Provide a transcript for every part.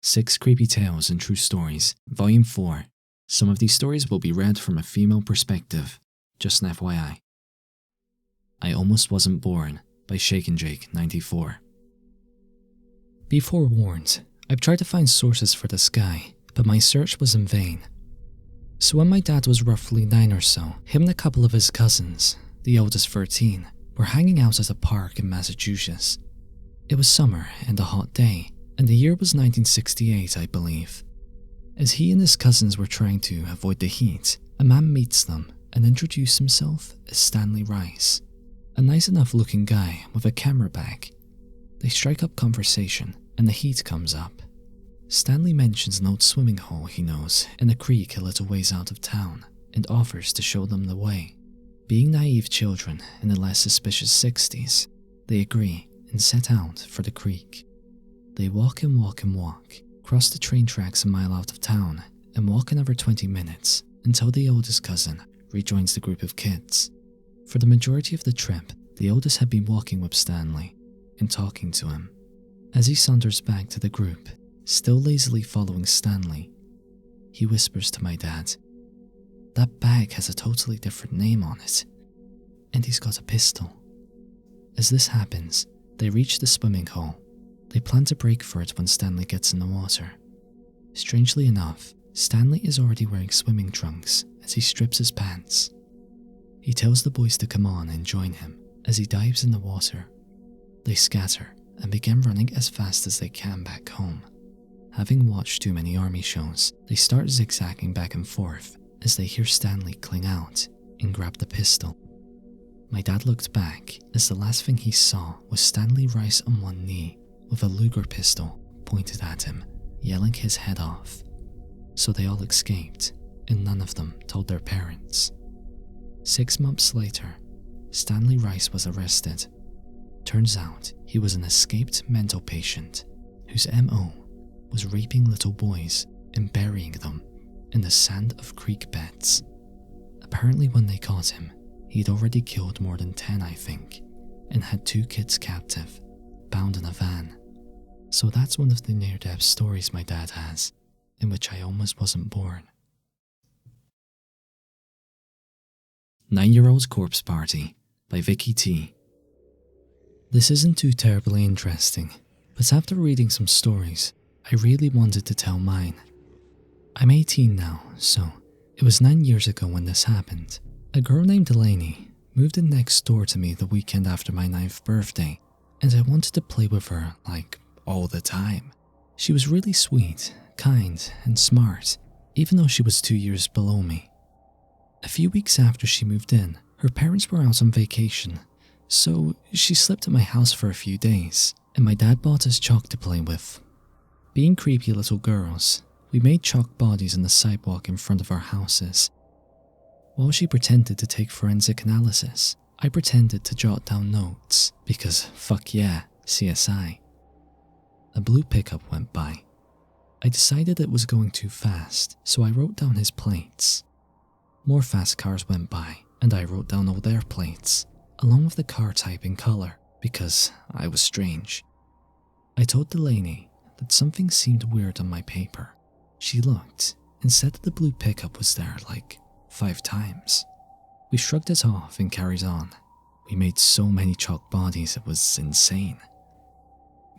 6 Creepy Tales and True Stories, Volume 4. Some of these stories will be read from a female perspective, just an FYI. I Almost Wasn't Born by Shake and Jake 94. Be forewarned, I've tried to find sources for this guy, but my search was in vain. So when my dad was roughly 9 or so, him and a couple of his cousins, the oldest 13, were hanging out at a park in Massachusetts. It was summer and a hot day, and the year was 1968, I believe. As he and his cousins were trying to avoid the heat, a man meets them and introduces himself as Stanley Rice, a nice enough looking guy with a camera bag. They strike up conversation and the heat comes up. Stanley mentions an old swimming hole he knows in a creek a little ways out of town and offers to show them the way. Being naive children in the less suspicious 60s, they agree and set out for the creek. They walk and walk and walk, cross the train tracks a mile out of town, and walk another 20 minutes until the oldest cousin rejoins the group of kids. For the majority of the trip, the oldest had been walking with Stanley and talking to him. As he saunters back to the group, still lazily following Stanley, he whispers to my dad, "That bag has a totally different name on it, and he's got a pistol." As this happens, they reach the swimming hole. They plan to break for it when Stanley gets in the water. Strangely enough, Stanley is already wearing swimming trunks as he strips his pants. He tells the boys to come on and join him as he dives in the water. They scatter and begin running as fast as they can back home. Having watched too many army shows, they start zigzagging back and forth as they hear Stanley cling out and grab the pistol. My dad looked back as the last thing he saw was Stanley Rice on one knee with a Luger pistol pointed at him, yelling his head off. So they all escaped, and none of them told their parents. 6 months later, Stanley Rice was arrested. Turns out he was an escaped mental patient whose MO was raping little boys and burying them in the sand of creek beds. Apparently when they caught him, he'd already killed more than 10, I think, and had 2 kids captive, bound in a van. So that's one of the near-death stories my dad has, in which I almost wasn't born. 9-Year-Old Corpse Party by Vicki T. This isn't too terribly interesting, but after reading some stories, I really wanted to tell mine. I'm 18 now, so it was 9 years ago when this happened. A girl named Delaney moved in next door to me the weekend after my 9th birthday, and I wanted to play with her, like, all the time. She was really sweet, kind, and smart, even though she was 2 years below me. A few weeks after she moved in, her parents were out on vacation, so she slept at my house for a few days, and my dad bought us chalk to play with. Being creepy little girls, we made chalk bodies on the sidewalk in front of our houses. While she pretended to take forensic analysis, I pretended to jot down notes, because fuck yeah, CSI. A blue pickup went by. I decided it was going too fast, so I wrote down his plates. More fast cars went by, and I wrote down all their plates, along with the car type and color, because I was strange. I told Delaney that something seemed weird on my paper. She looked and said that the blue pickup was there like 5 times. We shrugged it off and carried on. We made so many chalk bodies it was insane.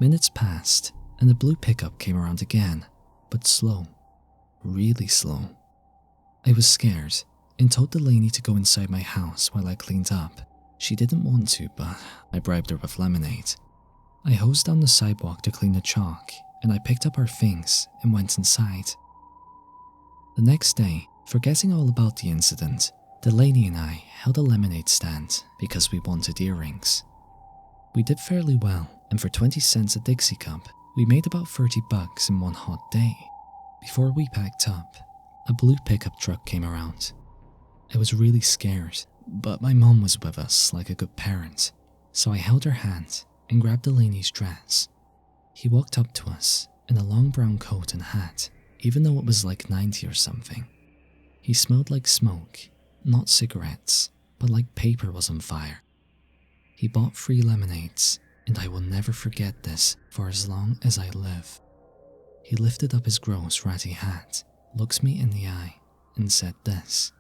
Minutes passed and the blue pickup came around again, but slow. Really slow. I was scared and told Delaney to go inside my house while I cleaned up. She didn't want to, but I bribed her with lemonade. I hosed down the sidewalk to clean the chalk, and I picked up our things and went inside. The next day, forgetting all about the incident, Delaney and I held a lemonade stand because we wanted earrings. We did fairly well, and for 20 cents a Dixie cup, we made about $30 in one hot day. Before we packed up, a blue pickup truck came around. I was really scared, but my mom was with us like a good parent, so I held her hand and grabbed Delaney's dress. He walked up to us in a long brown coat and hat, even though it was like 90 or something. He smelled like smoke, not cigarettes, but like paper was on fire. He bought 3 lemonades, and I will never forget this for as long as I live. He lifted up his gross, ratty hat, looks me in the eye, and said this.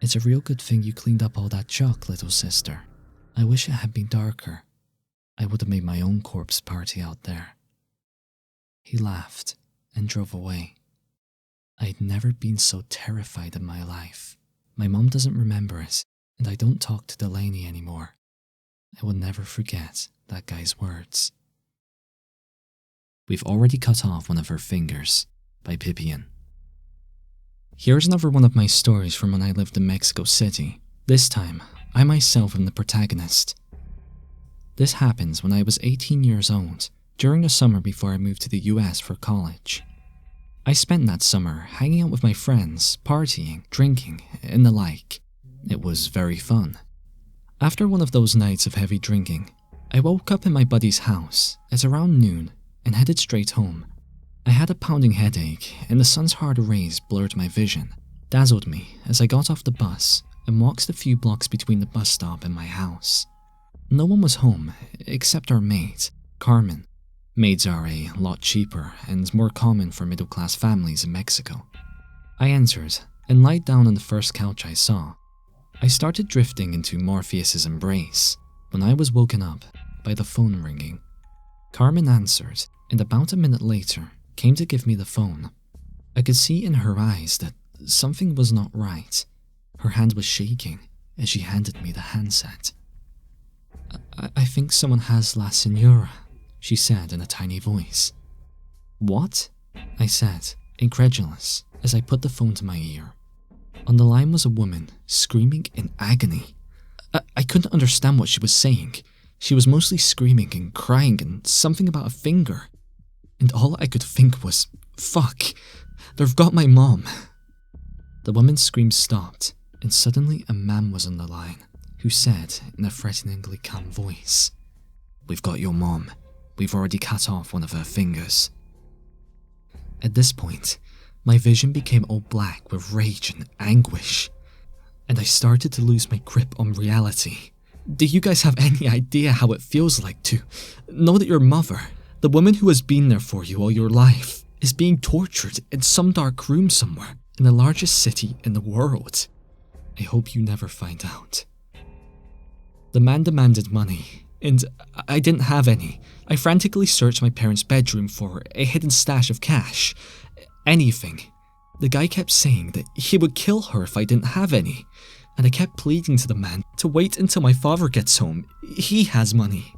"It's a real good thing you cleaned up all that chalk, little sister. I wish it had been darker. I would have made my own corpse party out there." He laughed and drove away. I'd never been so terrified in my life. My mom doesn't remember it, and I don't talk to Delaney anymore. I will never forget that guy's words. We've Already Cut Off One of Her Fingers by Pippi In. Here's another one of my stories from when I lived in Mexico City. This time, I myself am the protagonist. This happens when I was 18 years old, during the summer before I moved to the US for college. I spent that summer hanging out with my friends, partying, drinking, and the like. It was very fun. After one of those nights of heavy drinking, I woke up in my buddy's house at around noon and headed straight home. I had a pounding headache, and the sun's hard rays blurred my vision, dazzled me as I got off the bus and walked the few blocks between the bus stop and my house. No one was home except our maid, Carmen. Maids are a lot cheaper and more common for middle-class families in Mexico. I entered and lied down on the first couch I saw. I started drifting into Morpheus's embrace when I was woken up by the phone ringing. Carmen answered, and about a minute later came to give me the phone. I could see in her eyes that something was not right. Her hand was shaking as she handed me the handset. I think someone has La Senora," she said in a tiny voice. "What?" I said, incredulous, as I put the phone to my ear. On the line was a woman, screaming in agony. I couldn't understand what she was saying. She was mostly screaming and crying and something about a finger. And all I could think was, fuck, they've got my mom. The woman's scream stopped, and suddenly a man was on the line, who said in a threateningly calm voice, "We've got your mom. We've already cut off one of her fingers." At this point, my vision became all black with rage and anguish, and I started to lose my grip on reality. Do you guys have any idea how it feels like to know that your mother, the woman who has been there for you all your life, is being tortured in some dark room somewhere in the largest city in the world? I hope you never find out. The man demanded money, and I didn't have any. I frantically searched my parents' bedroom for a hidden stash of cash. Anything. The guy kept saying that he would kill her if I didn't have any, and I kept pleading to the man to wait until my father gets home. He has money.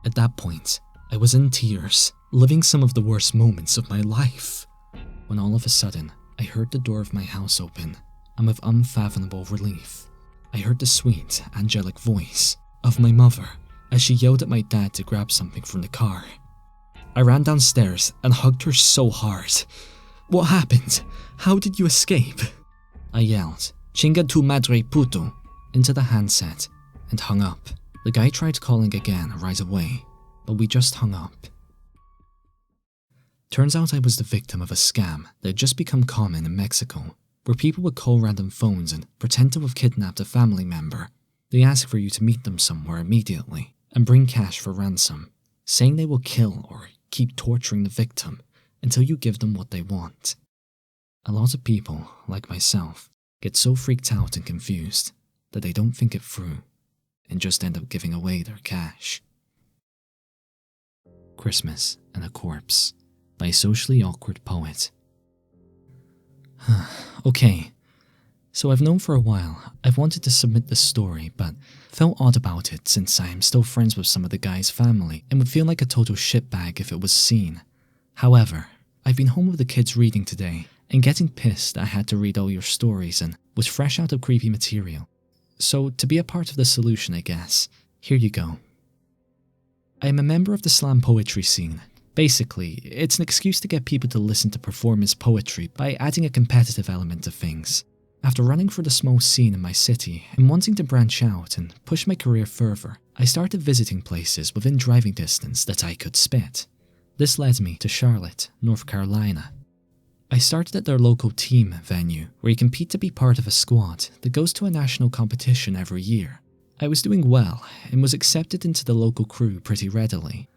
At that point, I was in tears, living some of the worst moments of my life, when all of a sudden, I heard the door of my house open, and with unfathomable relief, I heard the sweet, angelic voice of my mother as she yelled at my dad to grab something from the car. I ran downstairs and hugged her so hard. "What happened? How did you escape?" I yelled, "Chinga tu madre puto," into the handset and hung up. The guy tried calling again right away, but we just hung up. Turns out I was the victim of a scam that had just become common in Mexico, where people would call random phones and pretend to have kidnapped a family member. They ask for you to meet them somewhere immediately and bring cash for ransom, saying they will kill or keep torturing the victim until you give them what they want. A lot of people, like myself, get so freaked out and confused that they don't think it through and just end up giving away their cash. Christmas and a Corpse by a socially awkward poet. Okay, so I've known for a while I've wanted to submit this story, but felt odd about it since I am still friends with some of the guy's family and would feel like a total shitbag if it was seen. However, I've been home with the kids reading today and getting pissed that I had to read all your stories and was fresh out of creepy material. So to be a part of the solution, I guess, here you go. I am a member of the slam poetry scene. Basically, it's an excuse to get people to listen to performance poetry by adding a competitive element to things. After running for the small scene in my city and wanting to branch out and push my career further, I started visiting places within driving distance that I could spit. This led me to Charlotte, North Carolina. I started at their local team venue, where you compete to be part of a squad that goes to a national competition every year. I was doing well and was accepted into the local crew pretty readily.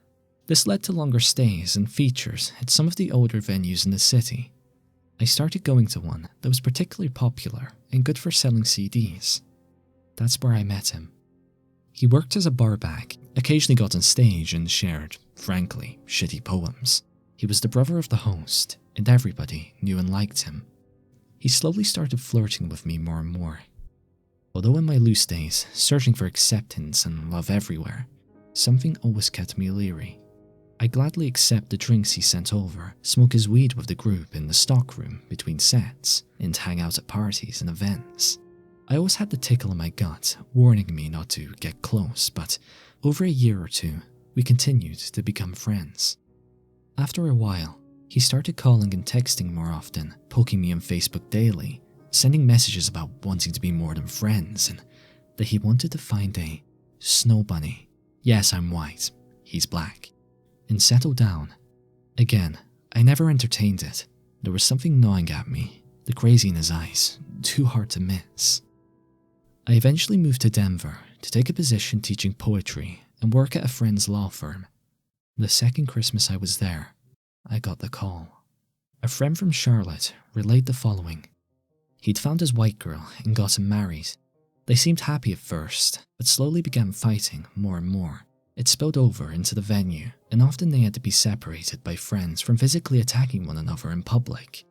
This led to longer stays and features at some of the older venues in the city. I started going to one that was particularly popular and good for selling CDs. That's where I met him. He worked as a barback, occasionally got on stage and shared, frankly, shitty poems. He was the brother of the host, and everybody knew and liked him. He slowly started flirting with me more and more. Although in my loose days, searching for acceptance and love everywhere, something always kept me leery. I gladly accept the drinks he sent over, smoke his weed with the group in the stockroom between sets, and hang out at parties and events. I always had the tickle in my gut, warning me not to get close, but over a year or two, we continued to become friends. After a while, he started calling and texting more often, poking me on Facebook daily, sending messages about wanting to be more than friends, and that he wanted to find a snow bunny. Yes, I'm white, he's black. And settle down. Again, I never entertained it. There was something gnawing at me, the crazy in his eyes, too hard to miss. I eventually moved to Denver to take a position teaching poetry and work at a friend's law firm. The second Christmas I was there, I got the call. A friend from Charlotte relayed the following. He'd found his white girl and got him married. They seemed happy at first, but slowly began fighting more and more. It spilled over into the venue, and often they had to be separated by friends from physically attacking one another in public.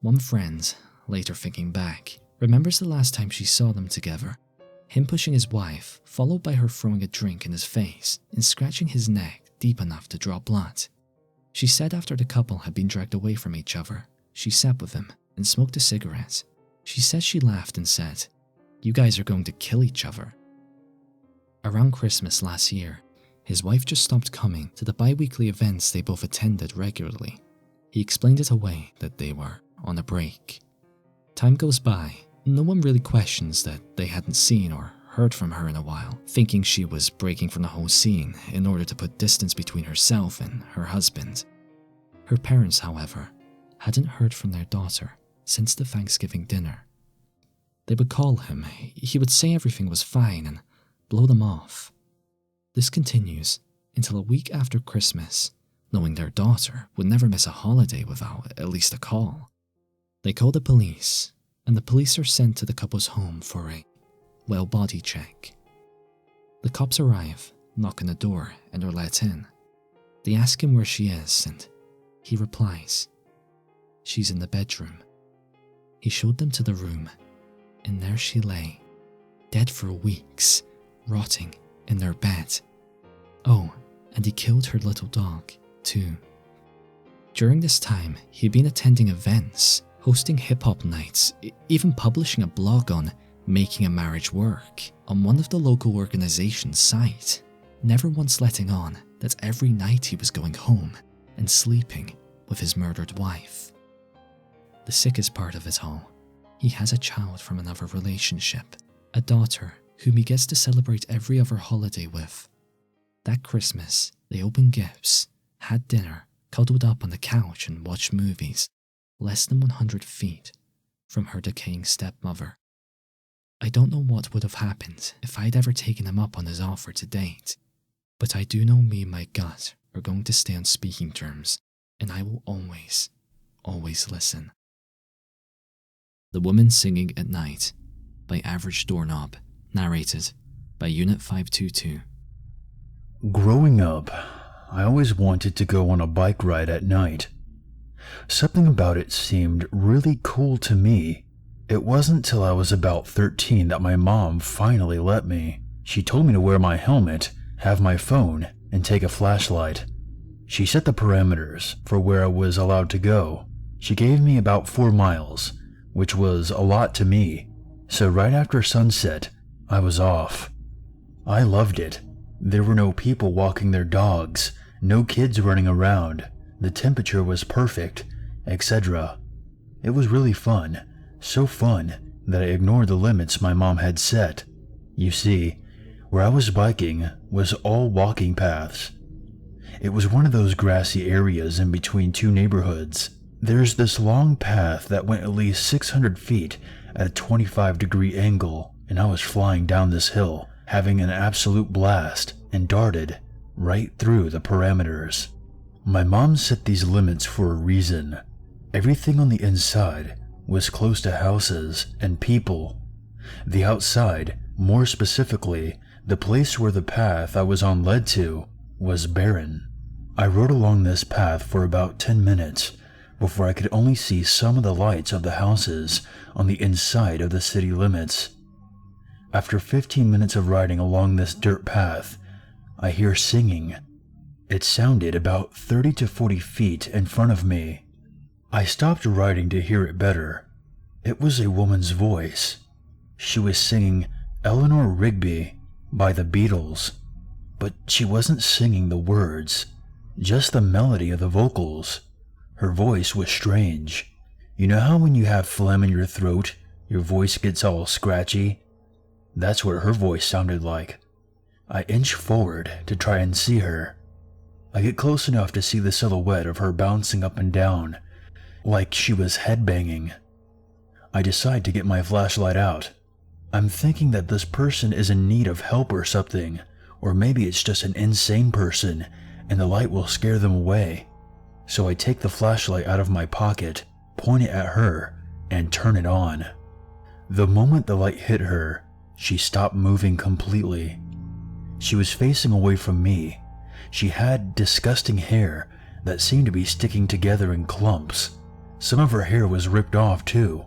One friend, later thinking back, remembers the last time she saw them together, him pushing his wife, followed by her throwing a drink in his face and scratching his neck deep enough to draw blood. She said after the couple had been dragged away from each other, she sat with him and smoked a cigarette. She said she laughed and said, "You guys are going to kill each other." Around Christmas last year, his wife just stopped coming to the bi-weekly events they both attended regularly. He explained it away that they were on a break. Time goes by, no one really questions that they hadn't seen or heard from her in a while, thinking she was breaking from the whole scene in order to put distance between herself and her husband. Her parents, however, hadn't heard from their daughter since the Thanksgiving dinner. They would call him, he would say everything was fine and blow them off. This continues until a week after Christmas, knowing their daughter would never miss a holiday without at least a call. They call the police, and the police are sent to the couple's home for a body check. The cops arrive, knock on the door, and are let in. They ask him where she is, and he replies, "She's in the bedroom." He showed them to the room, and there she lay, dead for weeks, rotting in their bed. Oh, and he killed her little dog, too. During this time, he'd been attending events, hosting hip-hop nights, even publishing a blog on making a marriage work on one of the local organization's site, never once letting on that every night he was going home and sleeping with his murdered wife. The sickest part of it all, he has a child from another relationship, a daughter whom he gets to celebrate every other holiday with. That Christmas, they opened gifts, had dinner, cuddled up on the couch and watched movies, less than 100 feet from her decaying stepmother. I don't know what would have happened if I'd ever taken him up on his offer to date, but I do know me and my gut are going to stay on speaking terms, and I will always, always listen. The Woman Singing at Night by Average Doorknob, narrated by Unit 522. Growing up, I always wanted to go on a bike ride at night. Something about it seemed really cool to me. It wasn't till I was about 13 that my mom finally let me. She told me to wear my helmet, have my phone, and take a flashlight. She set the parameters for where I was allowed to go. She gave me about 4 miles, which was a lot to me. So right after sunset, I was off. I loved it. There were no people walking their dogs, no kids running around, the temperature was perfect, etc. It was really fun, so fun that I ignored the limits my mom had set. You see, where I was biking was all walking paths. It was one of those grassy areas in between 2 neighborhoods. There's this long path that went at least 600 feet at a 25-degree angle, and I was flying down this hill, having an absolute blast, and darted right through the parameters. My mom set these limits for a reason. Everything on the inside was close to houses and people. The outside, more specifically, the place where the path I was on led to, was barren. I rode along this path for about 10 minutes before I could only see some of the lights of the houses on the inside of the city limits. After 15 minutes of riding along this dirt path, I hear singing. It sounded about 30 to 40 feet in front of me. I stopped riding to hear it better. It was a woman's voice. She was singing Eleanor Rigby by the Beatles, but she wasn't singing the words, just the melody of the vocals. Her voice was strange. You know how when you have phlegm in your throat, your voice gets all scratchy? That's what her voice sounded like. I inch forward to try and see her. I get close enough to see the silhouette of her bouncing up and down, like she was headbanging. I decide to get my flashlight out. I'm thinking that this person is in need of help or something, or maybe it's just an insane person and the light will scare them away. So I take the flashlight out of my pocket, point it at her, and turn it on. The moment the light hit her, she stopped moving completely. She was facing away from me. She had disgusting hair that seemed to be sticking together in clumps. Some of her hair was ripped off too.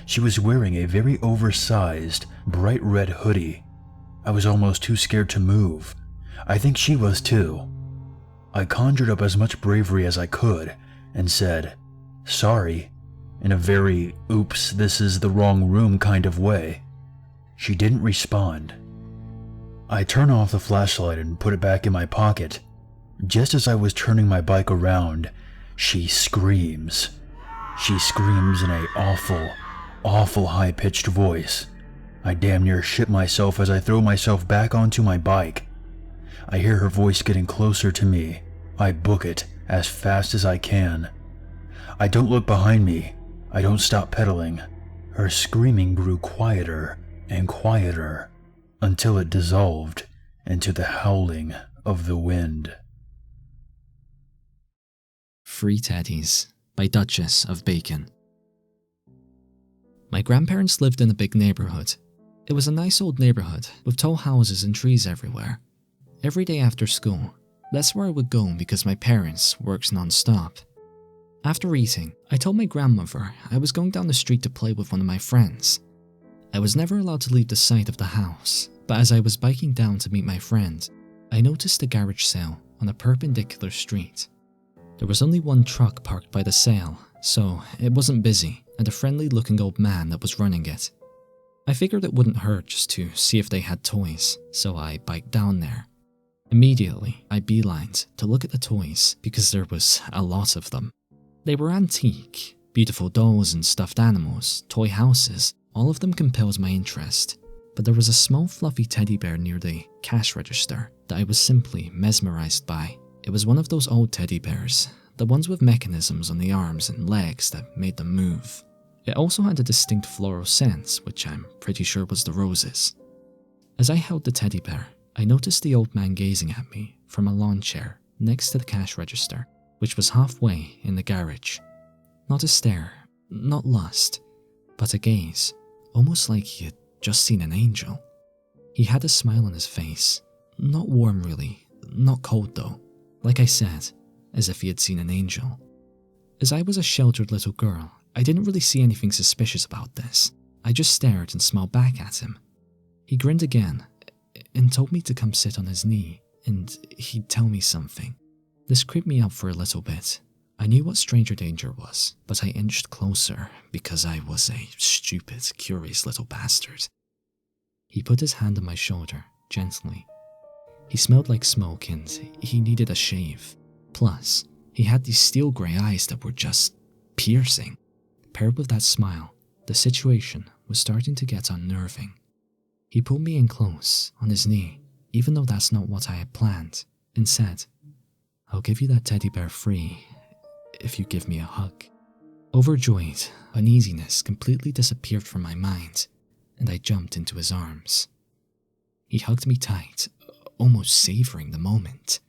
She was wearing a very oversized, bright red hoodie. I was almost too scared to move. I think she was too. I conjured up as much bravery as I could and said, "Sorry," in a very "oops, this is the wrong room" kind of way. She didn't respond. I turn off the flashlight and put it back in my pocket. Just as I was turning my bike around, she screams. She screams in an awful high-pitched voice. I damn near shit myself as I throw myself back onto my bike. I hear her voice getting closer to me. I book it as fast as I can. I don't look behind me. I don't stop pedaling. Her screaming grew quieter and quieter until it dissolved into the howling of the wind. Free Teddies by Duchess of Bacon. My grandparents lived in a big neighborhood. It was a nice old neighborhood with tall houses and trees everywhere. Every day after school, that's where I would go because my parents worked non-stop. After eating, I told my grandmother I was going down the street to play with one of my friends. I was never allowed to leave the sight of the house, but as I was biking down to meet my friend, I noticed a garage sale on a perpendicular street. There was only one truck parked by the sale, so it wasn't busy, and a friendly-looking old man that was running it. I figured it wouldn't hurt just to see if they had toys, so I biked down there. Immediately, I beelined to look at the toys because there was a lot of them. They were antique, beautiful dolls and stuffed animals, toy houses. All of them compelled my interest, but there was a small fluffy teddy bear near the cash register that I was simply mesmerized by. It was one of those old teddy bears, the ones with mechanisms on the arms and legs that made them move. It also had a distinct floral scent, which I'm pretty sure was the roses. As I held the teddy bear, I noticed the old man gazing at me from a lawn chair next to the cash register, which was halfway in the garage. Not a stare, not lust, but a gaze, almost like he had just seen an angel. He had a smile on his face, not warm really, not cold though, like I said, as if he had seen an angel. As I was a sheltered little girl, I didn't really see anything suspicious about this. I just stared and smiled back at him. He grinned again and told me to come sit on his knee and he'd tell me something. This creeped me out for a little bit. I knew what stranger danger was, but I inched closer because I was a stupid, curious little bastard. He put his hand on my shoulder, gently. He smelled like smoke and he needed a shave. Plus, he had these steel grey eyes that were just piercing. Paired with that smile, the situation was starting to get unnerving. He pulled me in close, on his knee, even though that's not what I had planned, and said, "I'll give you that teddy bear free if you give me a hug." Overjoyed, uneasiness completely disappeared from my mind, and I jumped into his arms. He hugged me tight, almost savoring the moment.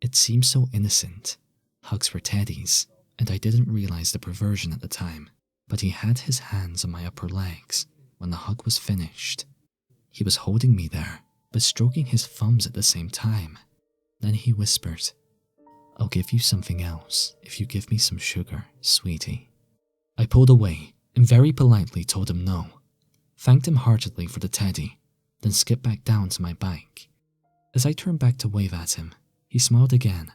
It seemed so innocent. Hugs were Teddy's, and I didn't realize the perversion at the time, but he had his hands on my upper legs when the hug was finished. He was holding me there, but stroking his thumbs at the same time. Then he whispered, "I'll give you something else if you give me some sugar, sweetie." I pulled away and very politely told him no, thanked him heartily for the teddy, then skipped back down to my bike. As I turned back to wave at him, he smiled again.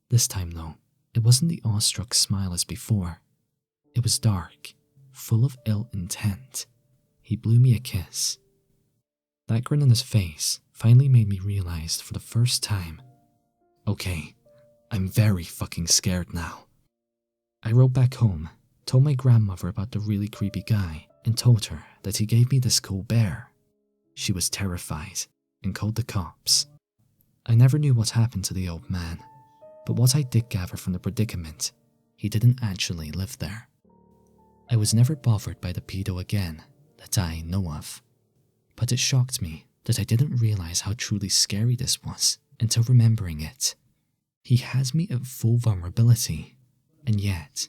This time though, it wasn't the awestruck smile as before. It was dark, full of ill intent. He blew me a kiss. That grin on his face finally made me realize for the first time, okay, I'm very fucking scared now. I rode back home, told my grandmother about the really creepy guy, and told her that he gave me this cool bear. She was terrified and called the cops. I never knew what happened to the old man, but what I did gather from the predicament, he didn't actually live there. I was never bothered by the pedo again that I know of, but it shocked me that I didn't realize how truly scary this was until remembering it. He has me at full vulnerability, and yet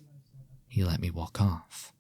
he let me walk off.